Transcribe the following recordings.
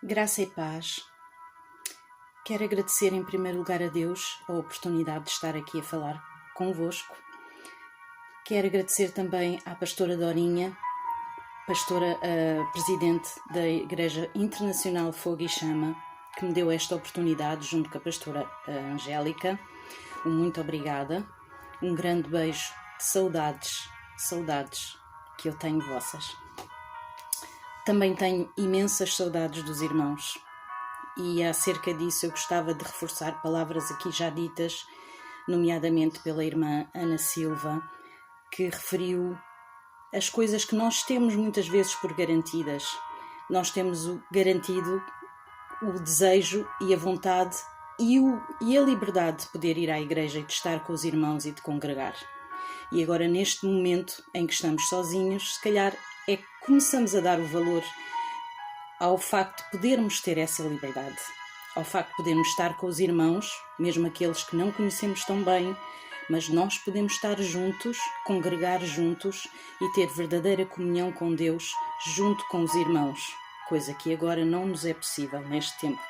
Graça e paz. Quero agradecer em primeiro lugar a Deus a oportunidade de estar aqui a falar convosco. Quero agradecer também à pastora Dorinha, pastora presidente da Igreja Internacional Fogo e Chama, que me deu esta oportunidade junto com a pastora Angélica. Muito obrigada. Um grande beijo de saudades que eu tenho vossas. Também tenho imensas saudades dos irmãos e acerca disso eu gostava de reforçar palavras aqui já ditas, nomeadamente pela irmã Ana Silva, que referiu as coisas que nós temos muitas vezes por garantidas. Nós temos garantido o desejo e a vontade e a liberdade de poder ir à igreja e de estar com os irmãos e de congregar. E agora, neste momento em que estamos sozinhos, se calhar é que começamos a dar o valor ao facto de podermos ter essa liberdade, ao facto de podermos estar com os irmãos, mesmo aqueles que não conhecemos tão bem, mas nós podemos estar juntos, congregar juntos e ter verdadeira comunhão com Deus junto com os irmãos, coisa que agora não nos é possível neste tempo.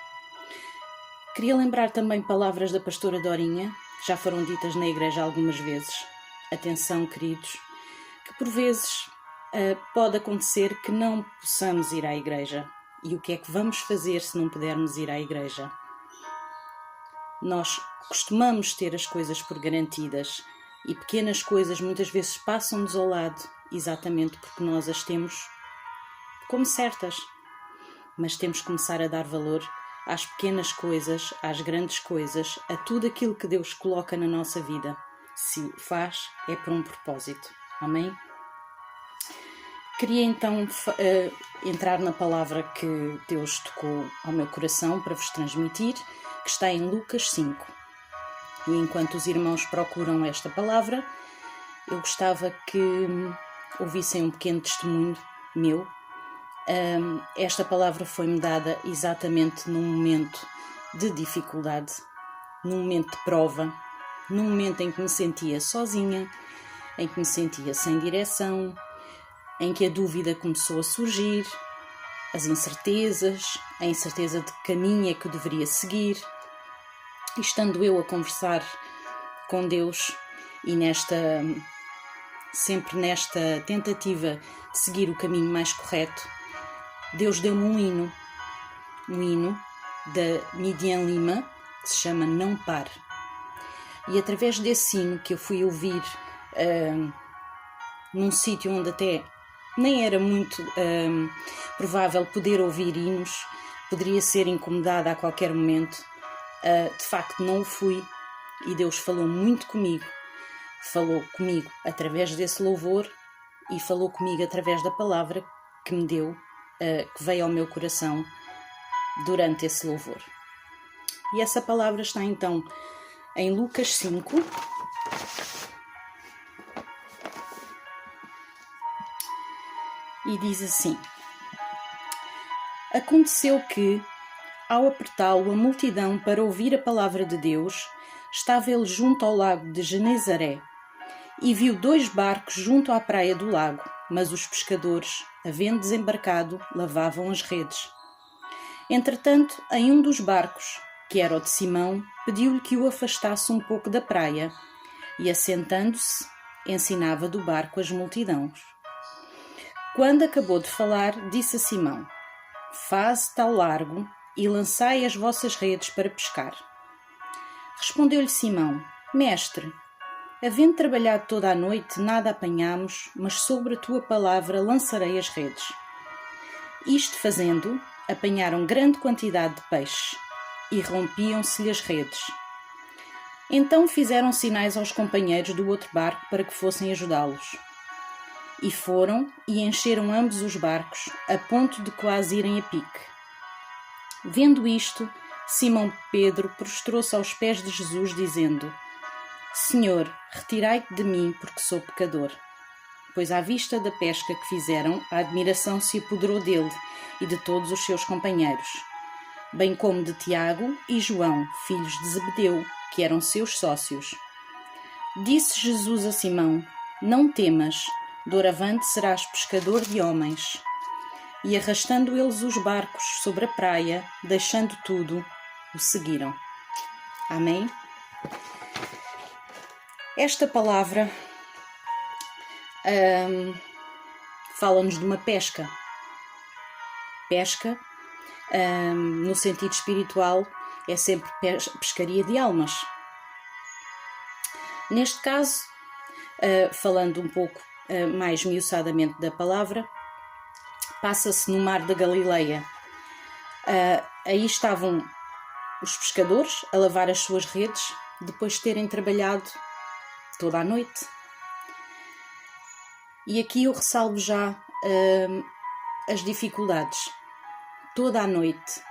Queria lembrar também palavras da pastora Dorinha, que já foram ditas na igreja algumas vezes. Atenção, queridos, que por vezes pode acontecer que não possamos ir à igreja. E o que é que vamos fazer se não pudermos ir à igreja? Nós costumamos ter as coisas por garantidas e pequenas coisas muitas vezes passam-nos ao lado, exatamente porque nós as temos como certas. Mas temos que começar a dar valor às pequenas coisas, às grandes coisas, a tudo aquilo que Deus coloca na nossa vida. Se o faz, é por um propósito. Amém? Queria então entrar na palavra que Deus tocou ao meu coração para vos transmitir, que está em Lucas 5. E enquanto os irmãos procuram esta palavra, eu gostava que ouvissem um pequeno testemunho meu. Esta palavra foi-me dada exatamente num momento de dificuldade, num momento de prova, num momento em que me sentia sozinha, em que me sentia sem direção, em que a dúvida começou a surgir, as incertezas, a incerteza de que caminho é que eu deveria seguir. E estando eu a conversar com Deus e sempre nesta tentativa de seguir o caminho mais correto, Deus deu-me um hino da Midian Lima, que se chama Não Pare. E através desse hino que eu fui ouvir num sítio onde até nem era muito provável poder ouvir hinos, poderia ser incomodada a qualquer momento. De facto não o fui e Deus falou muito comigo. Falou comigo através desse louvor e falou comigo através da palavra que me deu, que veio ao meu coração durante esse louvor. E essa palavra está então em Lucas 5, e diz assim: Aconteceu que, ao apertá-lo a multidão para ouvir a palavra de Deus, estava ele junto ao lago de Genezaré, e viu 2 barcos junto à praia do lago, mas os pescadores, havendo desembarcado, lavavam as redes. Entretanto, em um dos barcos, que era o de Simão, pediu-lhe que o afastasse um pouco da praia, e assentando-se, ensinava do barco as multidões. Quando acabou de falar, disse a Simão: Faze-te ao largo e lançai as vossas redes para pescar. Respondeu-lhe Simão: Mestre, havendo trabalhado toda a noite, nada apanhamos, mas sobre a tua palavra lançarei as redes. Isto fazendo, apanharam grande quantidade de peixes, e rompiam-se-lhe as redes. Então fizeram sinais aos companheiros do outro barco para que fossem ajudá-los. E foram e encheram ambos os barcos, a ponto de quase irem a pique. Vendo isto, Simão Pedro prostrou-se aos pés de Jesus, dizendo: Senhor, retirai-te de mim, porque sou pecador. Pois à vista da pesca que fizeram, a admiração se apoderou dele e de todos os seus companheiros, bem como de Tiago e João, filhos de Zebedeu, que eram seus sócios. Disse Jesus a Simão: Não temas, doravante serás pescador de homens. e arrastando eles os barcos sobre a praia, deixando tudo, o seguiram. Amém? Esta palavra fala-nos de uma pesca. Pesca, no sentido espiritual, é sempre pescaria de almas. Neste caso, falando um pouco mais miuçadamente da palavra, passa-se no mar da Galileia. Aí estavam os pescadores a lavar as suas redes, depois de terem trabalhado toda a noite. E aqui eu ressalvo já as dificuldades. Toda a noite.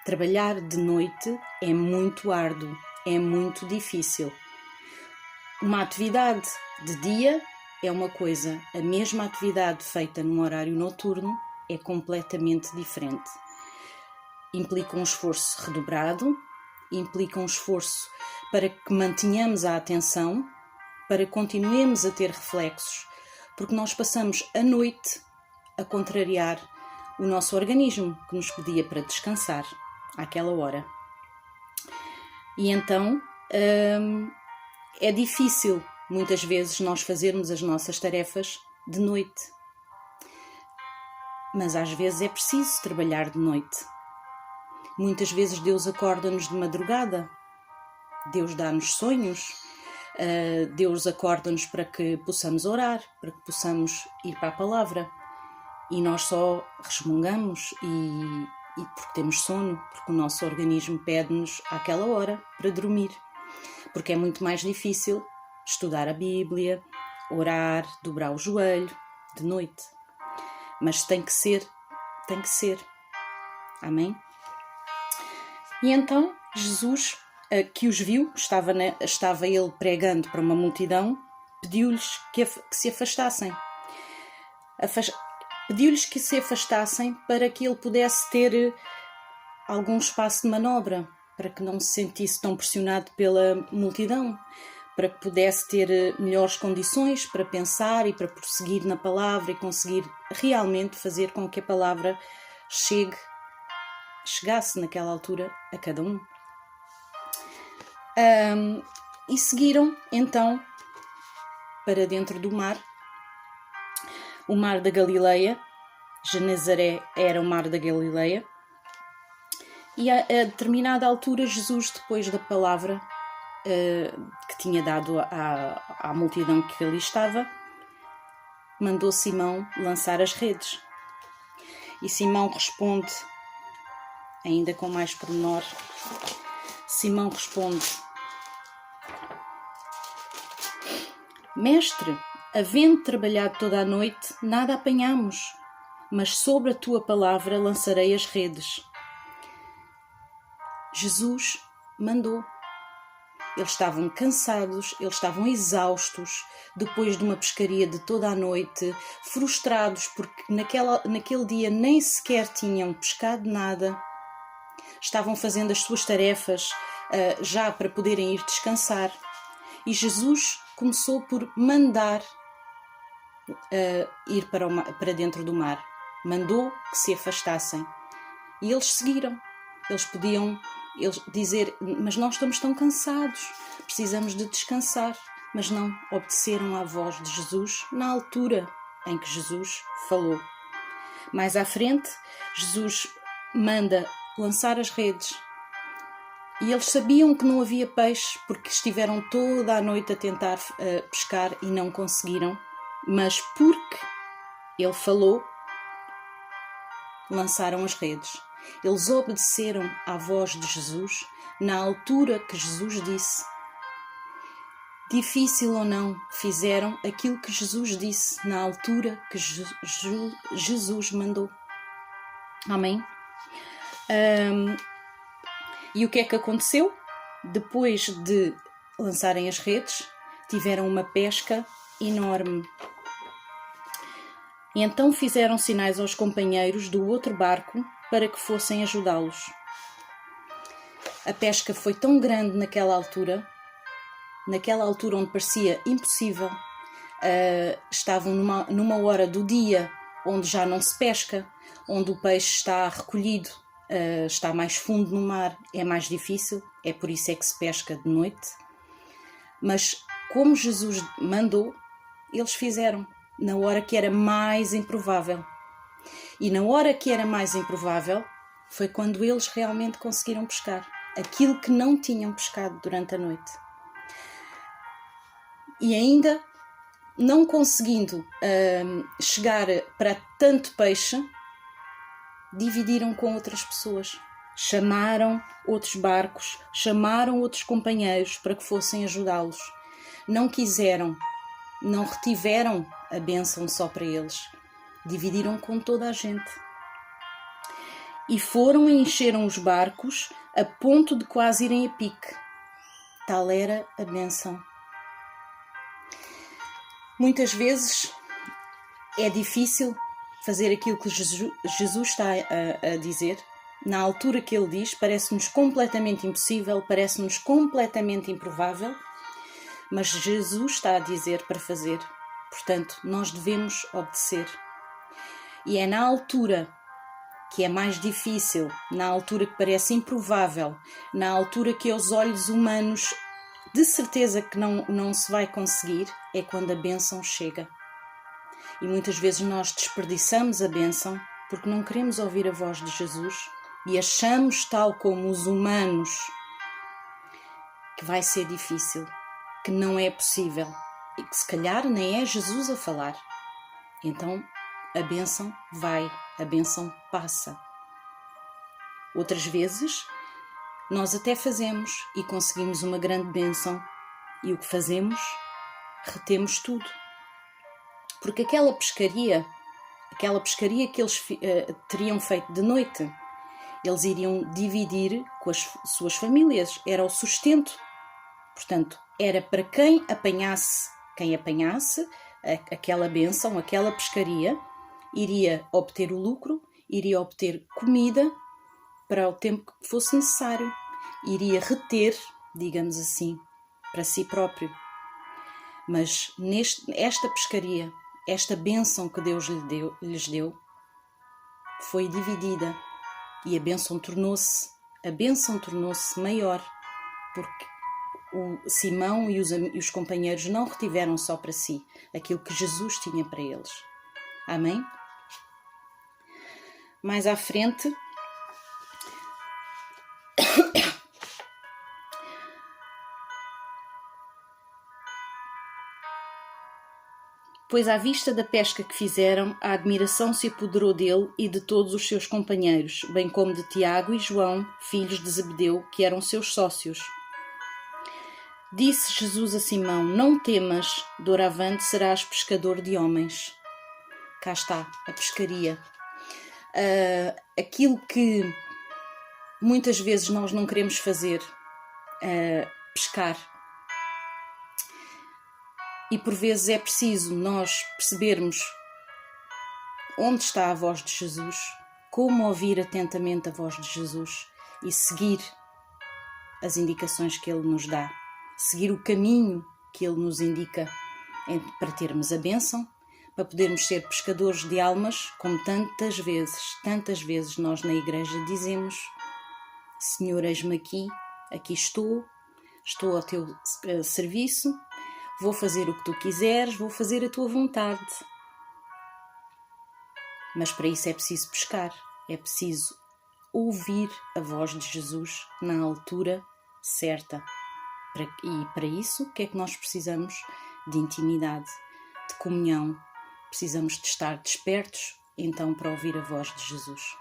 Trabalhar de noite é muito árduo, é muito difícil. Uma atividade de dia é uma coisa, a mesma atividade feita num horário noturno é completamente diferente. Implica um esforço redobrado, implica um esforço para que mantenhamos a atenção, para que continuemos a ter reflexos, porque nós passamos a noite a contrariar o nosso organismo, que nos pedia para descansar àquela hora. E então é difícil, muitas vezes, nós fazermos as nossas tarefas de noite. Mas às vezes é preciso trabalhar de noite. Muitas vezes Deus acorda-nos de madrugada, Deus dá-nos sonhos, Deus acorda-nos para que possamos orar, para que possamos ir para a palavra. E nós só resmungamos e porque temos sono, porque o nosso organismo pede-nos àquela hora para dormir. Porque é muito mais difícil estudar a Bíblia, orar, dobrar o joelho de noite. Mas tem que ser. Amém? E então Jesus, que os viu, estava ele pregando para uma multidão, pediu-lhes que se afastassem. Pediu-lhes que se afastassem para que ele pudesse ter algum espaço de manobra, para que não se sentisse tão pressionado pela multidão, para que pudesse ter melhores condições para pensar e para prosseguir na palavra e conseguir realmente fazer com que a palavra chegasse naquela altura a cada um. E seguiram então para dentro do mar, o mar da Galileia. Genezaré era o mar da Galileia. E a determinada altura, Jesus, depois da palavra que tinha dado à multidão que ali estava, mandou Simão lançar as redes. E Simão responde, ainda com mais pormenor, Simão responde: Mestre, havendo trabalhado toda a noite, nada apanhamos, mas sobre a tua palavra lançarei as redes. Jesus mandou. Eles estavam cansados, eles estavam exaustos, depois de uma pescaria de toda a noite, frustrados porque naquele dia nem sequer tinham pescado nada. Estavam fazendo as suas tarefas já para poderem ir descansar. E Jesus começou por mandar ir para dentro do mar. Mandou que se afastassem. E eles seguiram. Eles podiam dizer, mas nós estamos tão cansados, precisamos de descansar. Mas não obedeceram à voz de Jesus na altura em que Jesus falou. Mais à frente, Jesus manda lançar as redes. E eles sabiam que não havia peixe, porque estiveram toda a noite a tentar pescar e não conseguiram. Mas porque ele falou, lançaram as redes. Eles obedeceram à voz de Jesus na altura que Jesus disse. Difícil ou não, fizeram aquilo que Jesus disse na altura que Jesus mandou. Amém? E o que é que aconteceu? Depois de lançarem as redes, tiveram uma pesca enorme. E então fizeram sinais aos companheiros do outro barco para que fossem ajudá-los. A pesca foi tão grande naquela altura onde parecia impossível. Estavam numa hora do dia onde já não se pesca, onde o peixe está recolhido, está mais fundo no mar, é mais difícil, é por isso é que se pesca de noite. Mas como Jesus mandou, eles fizeram na hora que era mais improvável. E na hora que era mais improvável foi quando eles realmente conseguiram pescar aquilo que não tinham pescado durante a noite. E ainda não conseguindo chegar para tanto peixe, dividiram com outras pessoas. Chamaram outros barcos, chamaram outros companheiros para que fossem ajudá-los. Não quiseram, não retiveram a bênção só para eles. Dividiram com toda a gente. E foram e encheram os barcos a ponto de quase irem a pique. Tal era a bênção. Muitas vezes é difícil fazer aquilo que Jesus está a dizer. Na altura que ele diz, parece-nos completamente impossível, parece-nos completamente improvável, mas Jesus está a dizer para fazer. Portanto, nós devemos obedecer. E é na altura que é mais difícil, na altura que parece improvável, na altura que aos olhos humanos de certeza que não se vai conseguir, é quando a bênção chega. E muitas vezes nós desperdiçamos a bênção porque não queremos ouvir a voz de Jesus e achamos, tal como os humanos, que vai ser difícil, que não é possível e que se calhar nem é Jesus a falar. Então a bênção vai, a bênção passa. Outras vezes nós até fazemos e conseguimos uma grande bênção e o que fazemos? Retemos tudo. Porque aquela pescaria que eles teriam feito de noite, eles iriam dividir com as suas famílias, era o sustento. Portanto, era para quem apanhasse aquela bênção, aquela pescaria, iria obter o lucro, iria obter comida para o tempo que fosse necessário, iria reter, digamos assim, para si próprio. Mas esta pescaria, esta bênção que Deus lhes deu, foi dividida e a bênção tornou-se maior, porque o Simão e os companheiros não retiveram só para si aquilo que Jesus tinha para eles. Amém? Mais à frente, pois à vista da pesca que fizeram, a admiração se apoderou dele e de todos os seus companheiros, bem como de Tiago e João, filhos de Zebedeu, que eram seus sócios. Disse Jesus a Simão: não temas, doravante serás pescador de homens. Cá está, a pescaria. Aquilo que muitas vezes nós não queremos fazer, pescar. E por vezes é preciso nós percebermos onde está a voz de Jesus, como ouvir atentamente a voz de Jesus e seguir as indicações que Ele nos dá, seguir o caminho que Ele nos indica para termos a bênção, para podermos ser pescadores de almas, como tantas vezes nós na igreja dizemos: Senhor, eis-me aqui estou ao teu serviço, vou fazer o que tu quiseres, vou fazer a tua vontade. Mas para isso é preciso pescar, é preciso ouvir a voz de Jesus na altura certa. E para isso, o que é que nós precisamos? De intimidade, de comunhão. Precisamos de estar despertos, então, para ouvir a voz de Jesus.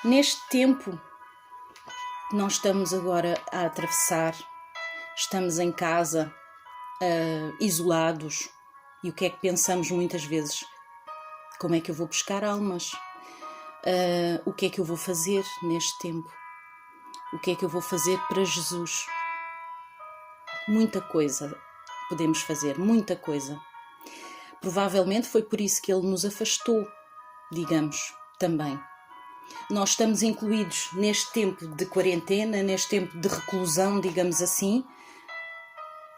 Neste tempo que nós estamos agora a atravessar, estamos em casa, isolados, e o que é que pensamos muitas vezes? Como é que eu vou pescar almas? O que é que eu vou fazer neste tempo? O que é que eu vou fazer para Jesus? Muita coisa podemos fazer, muita coisa. Provavelmente foi por isso que Ele nos afastou, digamos, também. Nós estamos incluídos neste tempo de quarentena, neste tempo de reclusão, digamos assim,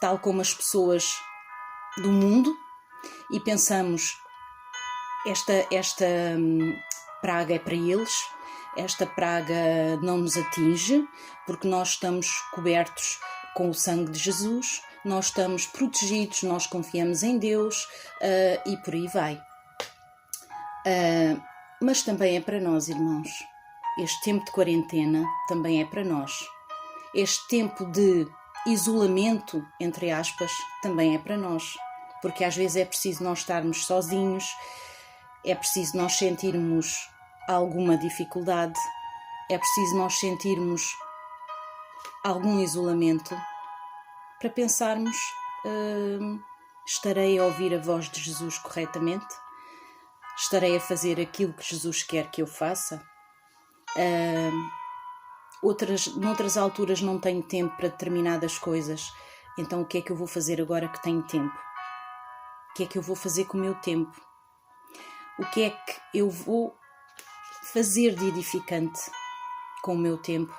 tal como as pessoas do mundo, e pensamos: esta praga é para eles, esta praga não nos atinge, porque nós estamos cobertos com o sangue de Jesus, nós estamos protegidos, nós confiamos em Deus e por aí vai. Mas também é para nós, irmãos. Este tempo de quarentena também é para nós. Este tempo de isolamento, entre aspas, também é para nós. Porque às vezes é preciso nós estarmos sozinhos, é preciso nós sentirmos alguma dificuldade, é preciso nós sentirmos algum isolamento para pensarmos, estarei a ouvir a voz de Jesus corretamente? Estarei a fazer aquilo que Jesus quer que eu faça? Noutras alturas não tenho tempo para determinadas coisas, então o que é que eu vou fazer agora que tenho tempo? O que é que eu vou fazer com o meu tempo? O que é que eu vou fazer de edificante com o meu tempo?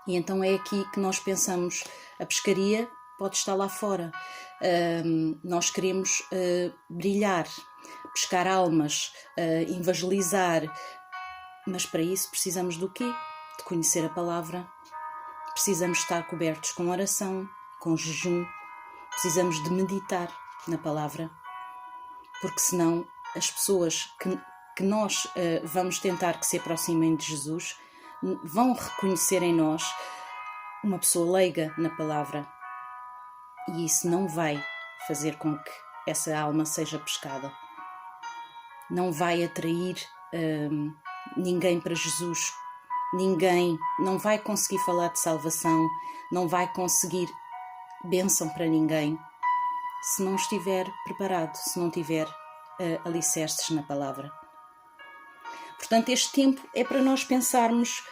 E então é aqui que nós pensamos, a pescaria pode estar lá fora. Nós queremos brilhar, pescar almas, evangelizar, mas para isso precisamos do quê? De conhecer a palavra, precisamos estar cobertos com oração, com jejum, precisamos de meditar na palavra, porque senão as pessoas que nós vamos tentar que se aproximem de Jesus vão reconhecer em nós uma pessoa leiga na palavra, e isso não vai fazer com que essa alma seja pescada, não vai atrair ninguém para Jesus, ninguém não vai conseguir falar de salvação, não vai conseguir bênção para ninguém se não estiver preparado, se não tiver alicerces na palavra. Portanto, este tempo é para nós pensarmos,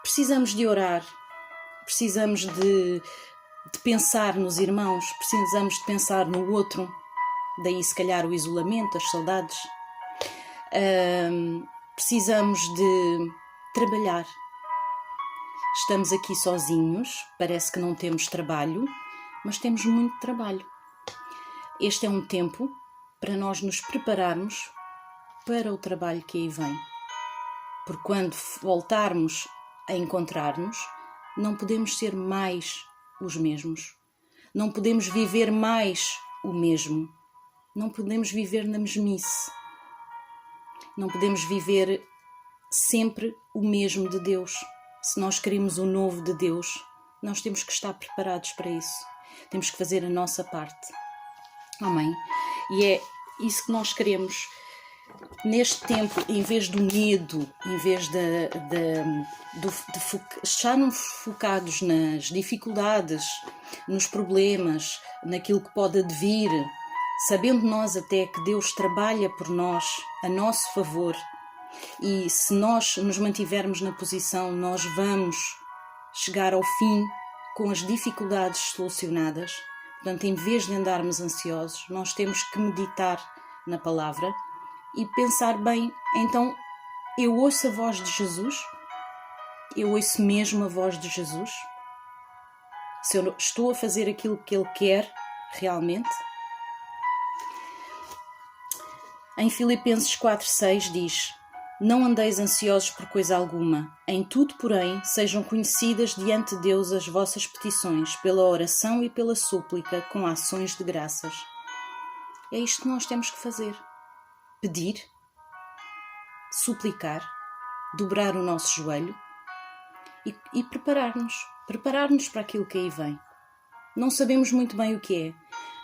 precisamos de orar, precisamos de pensar nos irmãos, precisamos de pensar no outro, daí se calhar o isolamento, as saudades. Precisamos de trabalhar. Estamos aqui sozinhos, parece que não temos trabalho, mas temos muito trabalho. Este é um tempo para nós nos prepararmos para o trabalho que aí vem. Porque quando voltarmos a encontrar-nos, não podemos ser mais os mesmos. Não podemos viver mais o mesmo. Não podemos viver na mesmice. Não podemos viver sempre o mesmo de Deus. Se nós queremos o novo de Deus, nós temos que estar preparados para isso. Temos que fazer a nossa parte. Amém? E é isso que nós queremos. Neste tempo, em vez do medo, em vez de estarmos focados nas dificuldades, nos problemas, naquilo que pode advir, sabendo nós até que Deus trabalha por nós, a nosso favor, e se nós nos mantivermos na posição, nós vamos chegar ao fim com as dificuldades solucionadas. Portanto, em vez de andarmos ansiosos, nós temos que meditar na palavra e pensar bem, então eu ouço a voz de Jesus? Eu ouço mesmo a voz de Jesus? Se eu estou a fazer aquilo que Ele quer realmente? Em Filipenses 4,6 diz: não andeis ansiosos por coisa alguma, em tudo, porém, sejam conhecidas diante de Deus as vossas petições, pela oração e pela súplica, com ações de graças. É isto que nós temos que fazer. Pedir, suplicar, dobrar o nosso joelho e preparar-nos para aquilo que aí vem. Não sabemos muito bem o que é,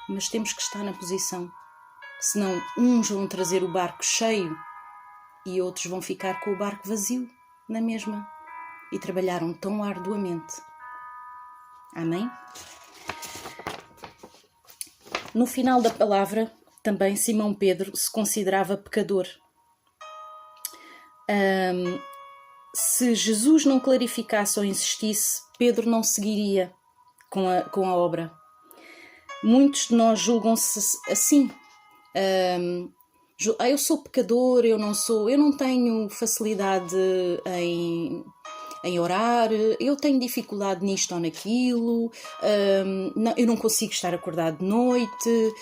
mas temos que estar na posição. Senão uns vão trazer o barco cheio e outros vão ficar com o barco vazio na mesma, e trabalharam tão arduamente. Amém? No final da palavra, também Simão Pedro se considerava pecador. Se Jesus não clarificasse ou insistisse, Pedro não seguiria com a obra. Muitos de nós julgam-se assim. Eu sou pecador, eu não tenho facilidade em orar, eu tenho dificuldade nisto ou naquilo, eu não consigo estar acordado de noite.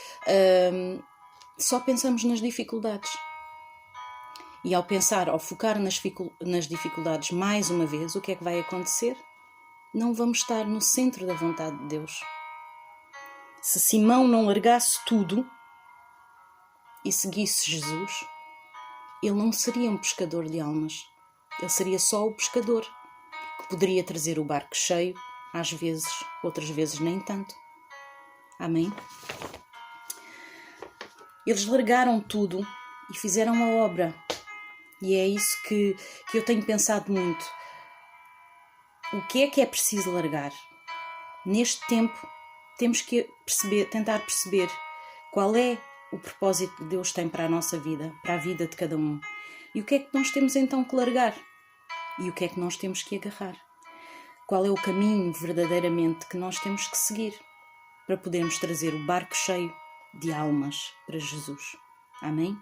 só pensamos nas dificuldades. E ao focar nas dificuldades mais uma vez, o que é que vai acontecer? Não vamos estar no centro da vontade de Deus. Se Simão não largasse tudo e seguisse Jesus, ele não seria um pescador de almas. Ele seria só o pescador, que poderia trazer o barco cheio, às vezes, outras vezes nem tanto. Amém? Eles largaram tudo e fizeram a obra. E é isso que eu tenho pensado muito. O que é preciso largar? Neste tempo, temos que tentar perceber qual é o propósito que Deus tem para a nossa vida, para a vida de cada um. E o que é que nós temos então que largar? E o que é que nós temos que agarrar? Qual é o caminho verdadeiramente que nós temos que seguir para podermos trazer o barco cheio de almas para Jesus? Amém?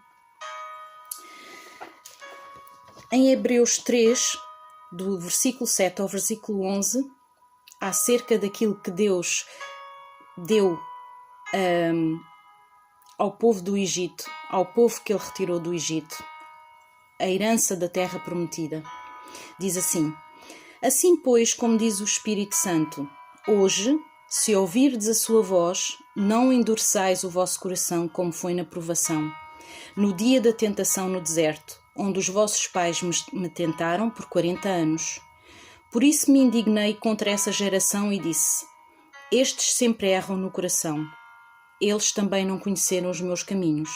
Em Hebreus 3, do versículo 7 ao versículo 11, acerca daquilo que Deus deu ao povo do Egito, ao povo que ele retirou do Egito, a herança da terra prometida. Diz assim: Assim, pois, como diz o Espírito Santo, hoje, se ouvirdes a sua voz, não endureçais o vosso coração como foi na provação, no dia da tentação no deserto, onde os vossos pais me tentaram por 40 anos. Por isso me indignei contra essa geração e disse: Estes sempre erram no coração. Eles também não conheceram os meus caminhos.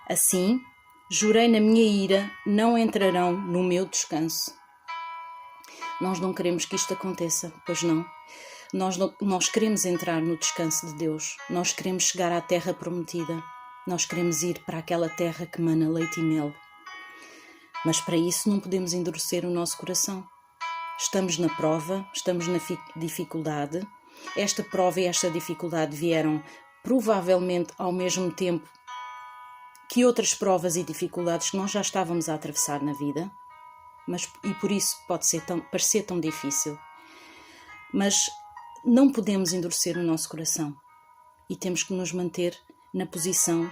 Assim, jurei na minha ira, não entrarão no meu descanso. Nós não queremos que isto aconteça, pois não. Nós queremos entrar no descanso de Deus. Nós queremos chegar à terra prometida. Nós queremos ir para aquela terra que mana leite e mel. Mas para isso não podemos endurecer o nosso coração. Estamos na prova, estamos na dificuldade. Esta prova e esta dificuldade vieram provavelmente ao mesmo tempo que outras provas e dificuldades que nós já estávamos a atravessar na vida, e por isso pode parecer tão difícil. Mas não podemos endurecer o nosso coração e temos que nos manter na posição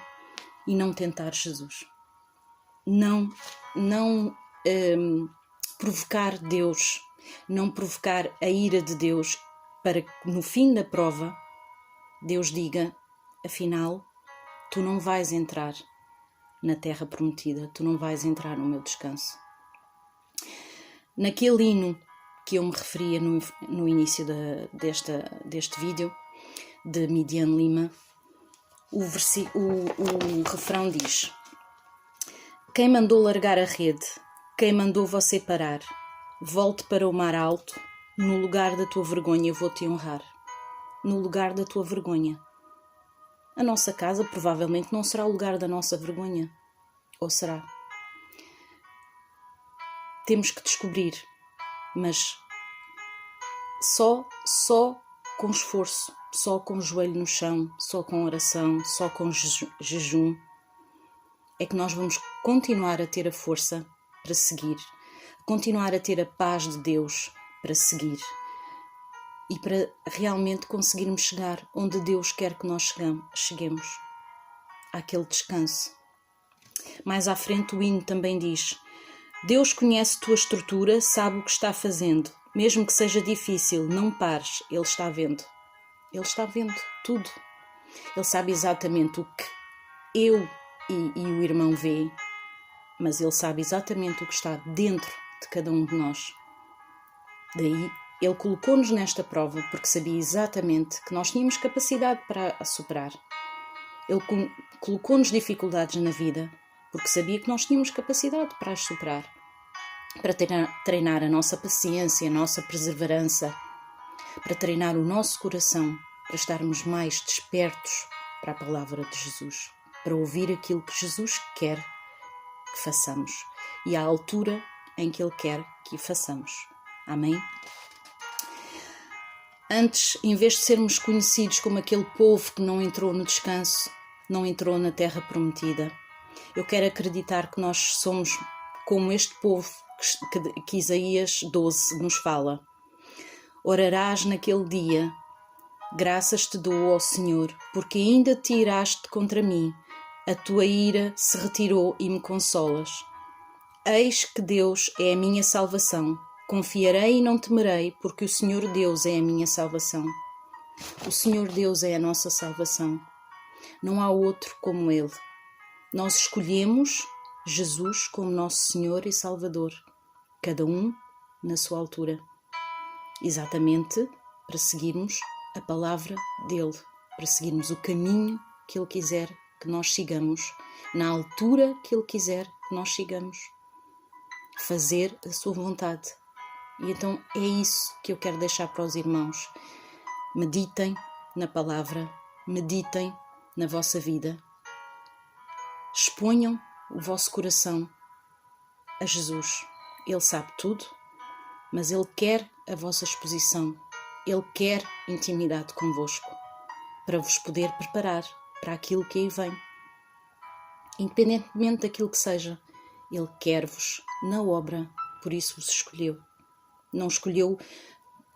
e não tentar Jesus. Não provocar Deus, não provocar a ira de Deus, para que no fim da prova Deus diga: afinal, tu não vais entrar na terra prometida, tu não vais entrar no meu descanso. Naquele hino que eu me referia no início deste vídeo, de Midian Lima, o refrão diz: Quem mandou largar a rede? Quem mandou você parar? Volte para o mar alto, no lugar da tua vergonha vou-te honrar. No lugar da tua vergonha. A nossa casa provavelmente não será o lugar da nossa vergonha. Ou será? Temos que descobrir, mas só com esforço, só com o joelho no chão, só com oração, só com jejum, é que nós vamos continuar a ter a força para seguir, continuar a ter a paz de Deus para seguir e para realmente conseguirmos chegar onde Deus quer que nós cheguemos, àquele descanso. Mais à frente o hino também diz: Deus conhece tua estrutura, sabe o que está fazendo. Mesmo que seja difícil, não pares, Ele está vendo. Ele está vendo tudo. Ele sabe exatamente o que eu e o irmão vê, mas Ele sabe exatamente o que está dentro de cada um de nós. Daí, Ele colocou-nos nesta prova porque sabia exatamente que nós tínhamos capacidade para a superar. Ele colocou-nos dificuldades na vida porque sabia que nós tínhamos capacidade para as superar, para treinar a nossa paciência, a nossa perseverança, para treinar o nosso coração, para estarmos mais despertos para a palavra de Jesus, para ouvir aquilo que Jesus quer que façamos e à altura em que Ele quer que o façamos. Amém? Antes, em vez de sermos conhecidos como aquele povo que não entrou no descanso, não entrou na terra prometida, eu quero acreditar que nós somos como este povo que Isaías 12 nos fala. Orarás naquele dia Graças te dou, ó Senhor, porque ainda te iraste contra mim. A tua ira se retirou e me consolas. Eis que Deus é a minha salvação. Confiarei e não temerei, porque o Senhor Deus é a minha salvação. O Senhor Deus é a nossa salvação. Não há outro como Ele. Nós escolhemos Jesus como nosso Senhor e Salvador, cada um na sua altura, exatamente para seguirmos a palavra dEle, para seguirmos o caminho que Ele quiser que nós sigamos, na altura que Ele quiser que nós sigamos, fazer a sua vontade. E então é isso que eu quero deixar para os irmãos. Meditem na palavra, meditem na vossa vida, exponham o vosso coração a Jesus. Ele sabe tudo, mas Ele quer a vossa exposição, Ele quer intimidade convosco, para vos poder preparar para aquilo que aí vem. Independentemente daquilo que seja, Ele quer-vos na obra, por isso vos escolheu. Não escolheu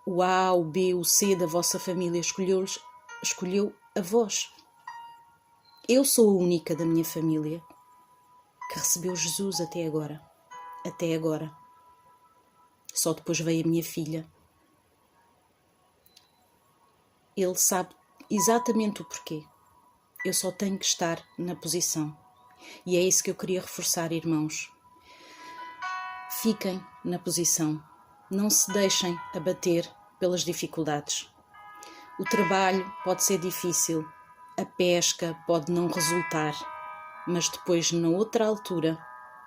o A, o B, o C da vossa família, escolheu a vós. Eu sou a única da minha família que recebeu Jesus até agora. Até agora. Só depois veio a minha filha. Ele sabe exatamente o porquê. Eu só tenho que estar na posição. E é isso que eu queria reforçar, irmãos. Fiquem na posição. Não se deixem abater pelas dificuldades. O trabalho pode ser difícil, a pesca pode não resultar, mas depois, na outra altura,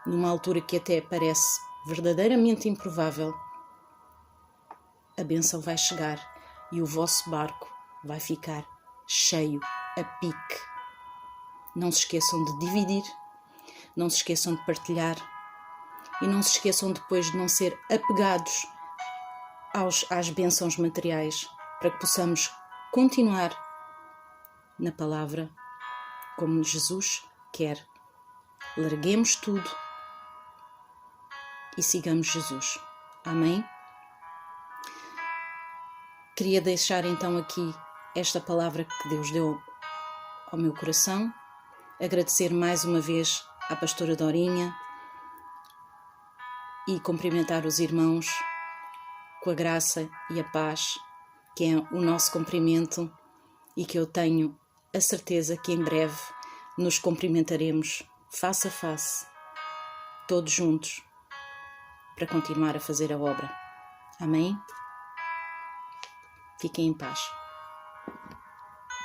numa altura que até parece verdadeiramente improvável, a bênção vai chegar e o vosso barco vai ficar cheio a pique. Não se esqueçam de dividir, não se esqueçam de partilhar e não se esqueçam depois de não ser apegados às bênçãos materiais, para que possamos continuar na palavra como Jesus quer. Larguemos tudo e sigamos Jesus. Amém? Queria deixar então aqui esta palavra que Deus deu ao meu coração, agradecer mais uma vez à pastora Dorinha e cumprimentar os irmãos com a graça e a paz, que é o nosso cumprimento e que eu tenho a certeza que em breve nos cumprimentaremos face a face, todos juntos, para continuar a fazer a obra. Amém? Fiquem em paz.